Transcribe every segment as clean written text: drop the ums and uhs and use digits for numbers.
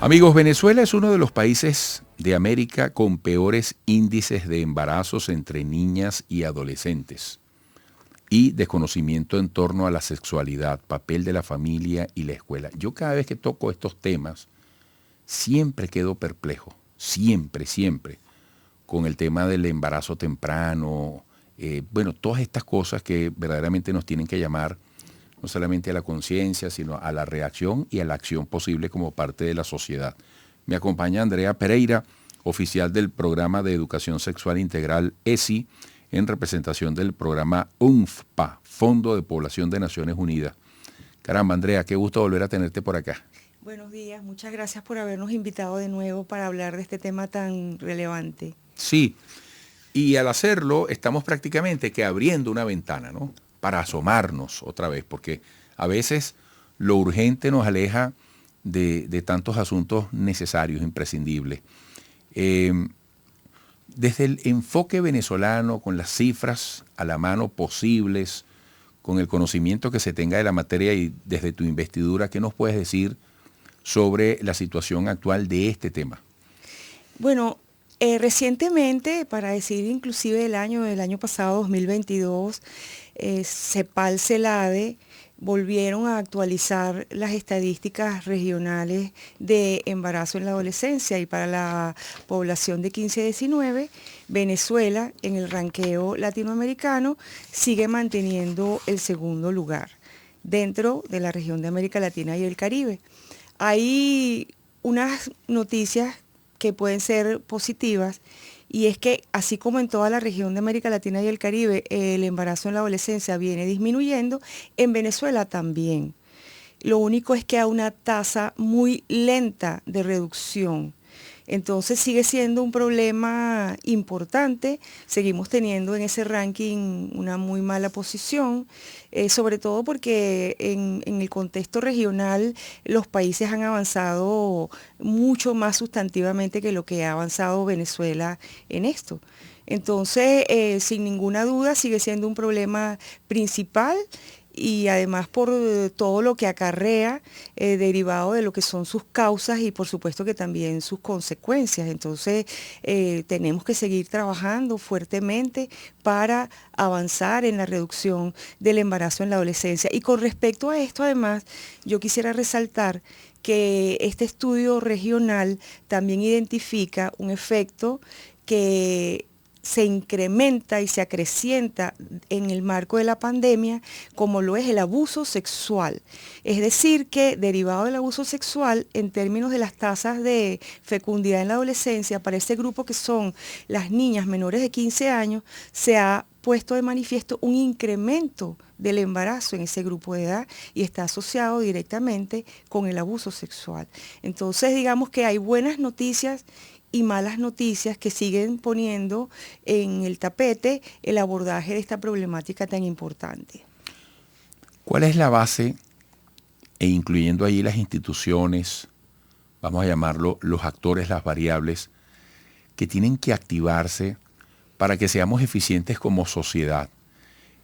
Amigos, Venezuela es uno de los países de América con peores índices de embarazos entre niñas y adolescentes y desconocimiento en torno a la sexualidad, papel de la familia y la escuela. Yo cada vez que toco estos temas, siempre quedo perplejo, siempre, con el tema del embarazo temprano, todas estas cosas que verdaderamente nos tienen que llamar no solamente a la conciencia, sino a la reacción y a la acción posible como parte de la sociedad. Me acompaña Andrea Pereira, oficial del Programa de Educación Sexual Integral ESI, en representación del programa UNFPA, Fondo de Población de Naciones Unidas. Caramba, Andrea, qué gusto volver a tenerte por acá. Buenos días, muchas gracias por habernos invitado de nuevo para hablar de este tema tan relevante. Sí, y al hacerlo estamos prácticamente que abriendo una ventana, ¿no? Para asomarnos otra vez, porque a veces lo urgente nos aleja de tantos asuntos necesarios, imprescindibles. Desde el enfoque venezolano, con las cifras a la mano posibles, con el conocimiento que se tenga de la materia y desde tu investidura, ¿qué nos puedes decir sobre la situación actual de este tema? Bueno, recientemente, para decir inclusive el año pasado, 2022, CEPAL, CELADE, volvieron a actualizar las estadísticas regionales de embarazo en la adolescencia y para la población de 15 a 19, Venezuela en el ranqueo latinoamericano sigue manteniendo el segundo lugar dentro de la región de América Latina y el Caribe. Hay unas noticias que pueden ser positivas, y es que así como en toda la región de América Latina y el Caribe, el embarazo en la adolescencia viene disminuyendo, en Venezuela también. Lo único es que hay una tasa muy lenta de reducción. Entonces sigue siendo un problema importante, seguimos teniendo en ese ranking una muy mala posición, sobre todo porque en el contexto regional los países han avanzado mucho más sustantivamente que lo que ha avanzado Venezuela en esto. Entonces, sin ninguna duda, sigue siendo un problema principal y además por todo lo que acarrea derivado de lo que son sus causas y por supuesto que también sus consecuencias. Entonces tenemos que seguir trabajando fuertemente para avanzar en la reducción del embarazo en la adolescencia. Y con respecto a esto, además, yo quisiera resaltar que este estudio regional también identifica un efecto que se incrementa y se acrecienta en el marco de la pandemia, como lo es el abuso sexual. Es decir, que derivado del abuso sexual, en términos de las tasas de fecundidad en la adolescencia, para ese grupo que son las niñas menores de 15 años, se ha puesto de manifiesto un incremento del embarazo en ese grupo de edad y está asociado directamente con el abuso sexual. Entonces, digamos que hay buenas noticias y malas noticias que siguen poniendo en el tapete el abordaje de esta problemática tan importante. ¿Cuál es la base, e incluyendo allí las instituciones, vamos a llamarlo los actores, las variables, que tienen que activarse para que seamos eficientes como sociedad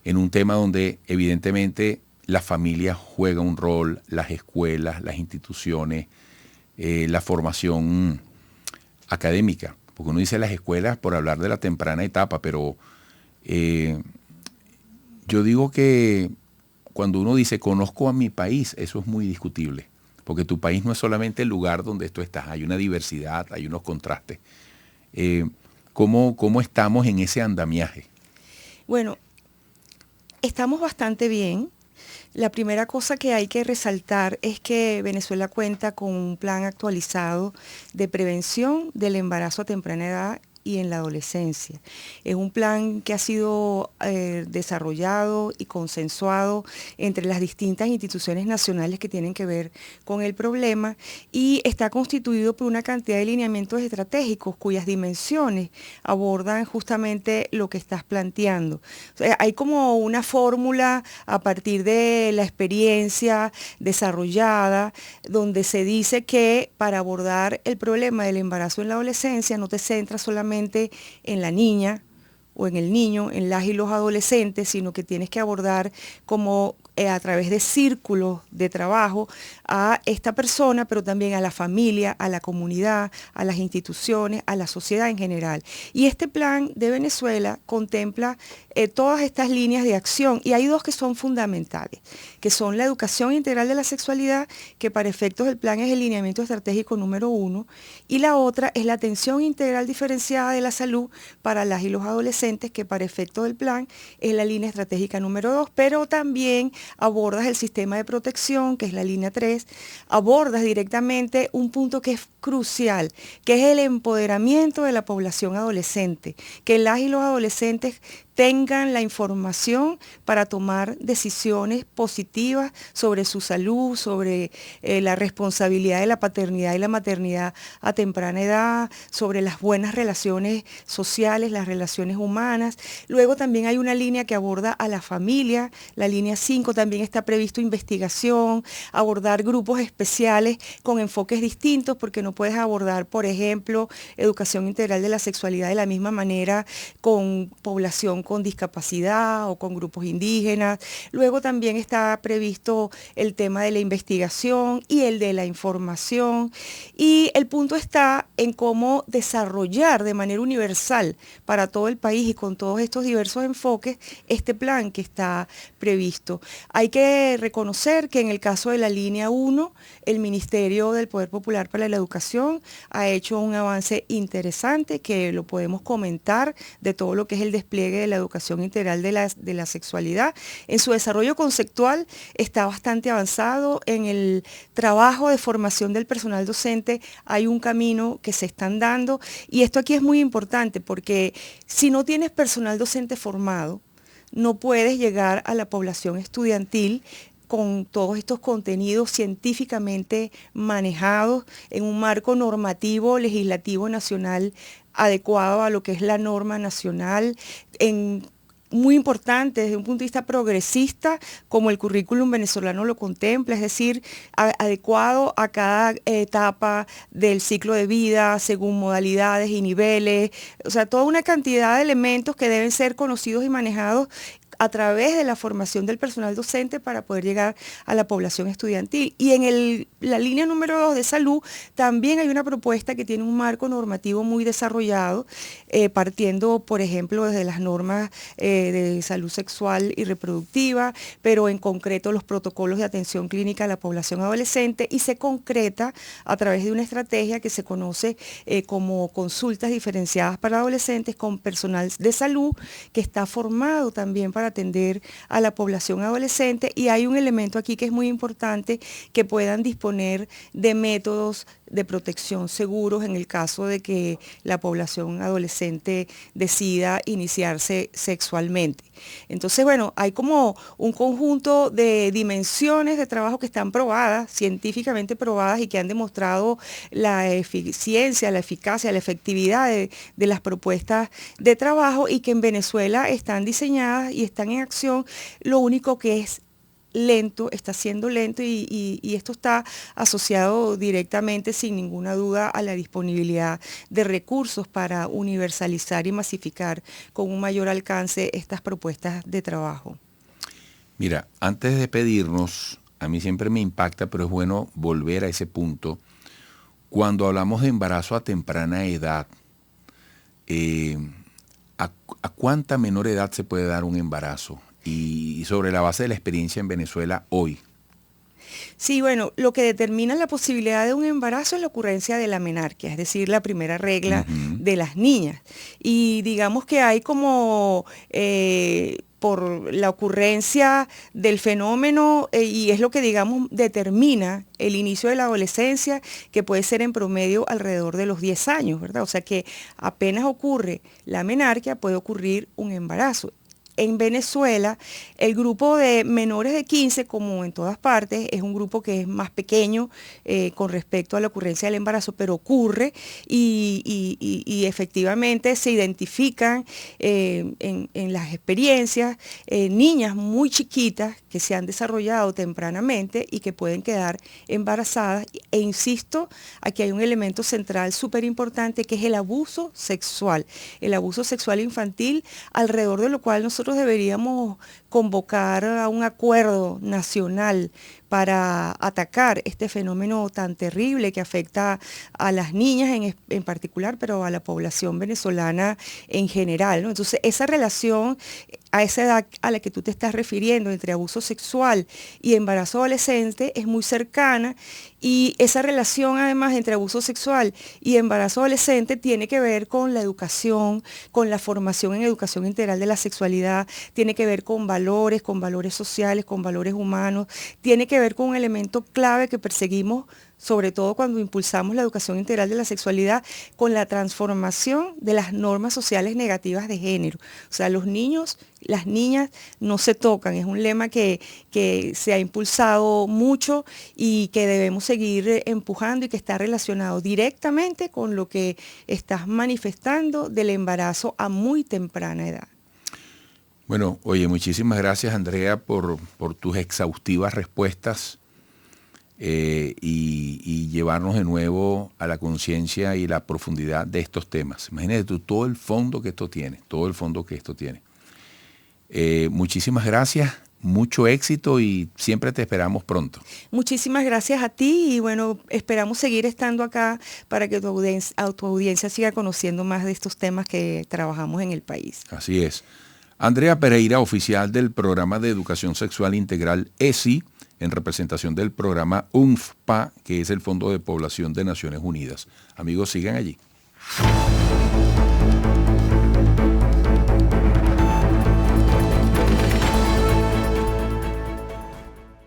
en un tema donde evidentemente la familia juega un rol, las escuelas, las instituciones, la formación académica? Porque uno dice las escuelas por hablar de la temprana etapa, pero yo digo que cuando uno dice conozco a mi país, eso es muy discutible, porque tu país no es solamente el lugar donde tú estás, hay una diversidad, hay unos contrastes. ¿Cómo estamos en ese andamiaje? Bueno, estamos bastante bien. La primera cosa que hay que resaltar es que Venezuela cuenta con un plan actualizado de prevención del embarazo a temprana edad y en la adolescencia. Es un plan que ha sido desarrollado y consensuado entre las distintas instituciones nacionales que tienen que ver con el problema y está constituido por una cantidad de lineamientos estratégicos cuyas dimensiones abordan justamente lo que estás planteando. O sea, hay como una fórmula a partir de la experiencia desarrollada donde se dice que para abordar el problema del embarazo en la adolescencia no te centras solamente en la niña o en el niño, en las y los adolescentes, sino que tienes que abordar como a través de círculos de trabajo a esta persona, pero también a la familia, a la comunidad, a las instituciones, a la sociedad en general. Y este plan de Venezuela contempla todas estas líneas de acción, y hay dos que son fundamentales, que son la educación integral de la sexualidad, que para efectos del plan es el lineamiento estratégico número 1, y la otra es la atención integral diferenciada de la salud para las y los adolescentes, que para efectos del plan es la línea estratégica número 2, pero también abordas el sistema de protección, que es la línea 3, abordas directamente un punto que es crucial, que es el empoderamiento de la población adolescente, que las y los adolescentes tengan la información para tomar decisiones positivas sobre su salud, sobre la responsabilidad de la paternidad y la maternidad a temprana edad, sobre las buenas relaciones sociales, las relaciones humanas. Luego también hay una línea que aborda a la familia, la línea 5 también está previsto investigación, abordar grupos especiales con enfoques distintos, porque no puedes abordar, por ejemplo, educación integral de la sexualidad de la misma manera con población con discapacidad o con grupos indígenas. Luego también está previsto el tema de la investigación y el de la información. Y el punto está en cómo desarrollar de manera universal para todo el país y con todos estos diversos enfoques este plan que está previsto. Hay que reconocer que en el caso de la línea 1, el Ministerio del Poder Popular para la Educación ha hecho un avance interesante que lo podemos comentar de todo lo que es el despliegue de la educación integral de la sexualidad. En su desarrollo conceptual está bastante avanzado. En el trabajo de formación del personal docente hay un camino que se están dando, y esto aquí es muy importante porque si no tienes personal docente formado, no puedes llegar a la población estudiantil con todos estos contenidos científicamente manejados en un marco normativo legislativo nacional adecuado a lo que es la norma nacional, muy importante desde un punto de vista progresista, como el currículum venezolano lo contempla, es decir, adecuado a cada etapa del ciclo de vida, según modalidades y niveles, o sea, toda una cantidad de elementos que deben ser conocidos y manejados a través de la formación del personal docente para poder llegar a la población estudiantil. Y en la línea número 2 de salud también hay una propuesta que tiene un marco normativo muy desarrollado, partiendo, por ejemplo, desde las normas de salud sexual y reproductiva, pero en concreto los protocolos de atención clínica a la población adolescente, y se concreta a través de una estrategia que se conoce como consultas diferenciadas para adolescentes con personal de salud que está formado también para atender a la población adolescente. Y hay un elemento aquí que es muy importante, que puedan disponer de métodos de protección seguros en el caso de que la población adolescente decida iniciarse sexualmente. Entonces, bueno, hay como un conjunto de dimensiones de trabajo que están probadas, científicamente probadas, y que han demostrado la eficiencia, la eficacia, la efectividad de las propuestas de trabajo, y que en Venezuela están diseñadas y están en acción. Lo único que es lento, está siendo lento, y esto está asociado directamente, sin ninguna duda, a la disponibilidad de recursos para universalizar y masificar con un mayor alcance estas propuestas de trabajo. Mira, antes de pedirnos, a mí siempre me impacta, pero es bueno volver a ese punto. Cuando hablamos de embarazo a temprana edad, ¿a cuánta menor edad se puede dar un embarazo? Y sobre la base de la experiencia en Venezuela hoy. Sí, bueno, lo que determina la posibilidad de un embarazo es la ocurrencia de la menarquia, es decir, la primera regla de las niñas. Y digamos que hay como por la ocurrencia del fenómeno, y es lo que, digamos, determina el inicio de la adolescencia, que puede ser en promedio alrededor de los 10 años, ¿verdad? O sea que apenas ocurre la menarquia, puede ocurrir un embarazo. En Venezuela, el grupo de menores de 15, como en todas partes, es un grupo que es más pequeño con respecto a la ocurrencia del embarazo, pero ocurre, y efectivamente se identifican en las experiencias niñas muy chiquitas que se han desarrollado tempranamente y que pueden quedar embarazadas. E insisto, aquí hay un elemento central súper importante, que es el abuso sexual infantil, alrededor de lo cual nosotros nosotros deberíamos convocar a un acuerdo nacional para atacar este fenómeno tan terrible que afecta a las niñas en particular, pero a la población venezolana en general, ¿no? Entonces, esa relación a esa edad a la que tú te estás refiriendo, entre abuso sexual y embarazo adolescente, es muy cercana, y esa relación además entre abuso sexual y embarazo adolescente tiene que ver con la educación, con la formación en educación integral de la sexualidad, tiene que ver con valores sociales, con valores humanos, tiene que ver con un elemento clave que perseguimos, sobre todo cuando impulsamos la educación integral de la sexualidad, con la transformación de las normas sociales negativas de género. O sea, los niños, las niñas no se tocan, es un lema que se ha impulsado mucho y que debemos seguir empujando, y que está relacionado directamente con lo que estás manifestando del embarazo a muy temprana edad. Bueno, oye, muchísimas gracias, Andrea, por tus exhaustivas respuestas. Y llevarnos de nuevo a la conciencia y la profundidad de estos temas. Imagínate tú todo el fondo que esto tiene, muchísimas gracias, mucho éxito y siempre te esperamos pronto. Muchísimas gracias a ti, y bueno, esperamos seguir estando acá para que tu audiencia siga conociendo más de estos temas que trabajamos en el país. Así es. Andrea Pereira, oficial del Programa de Educación Sexual Integral ESI, en representación del programa UNFPA, que es el Fondo de Población de Naciones Unidas. Amigos, sigan allí.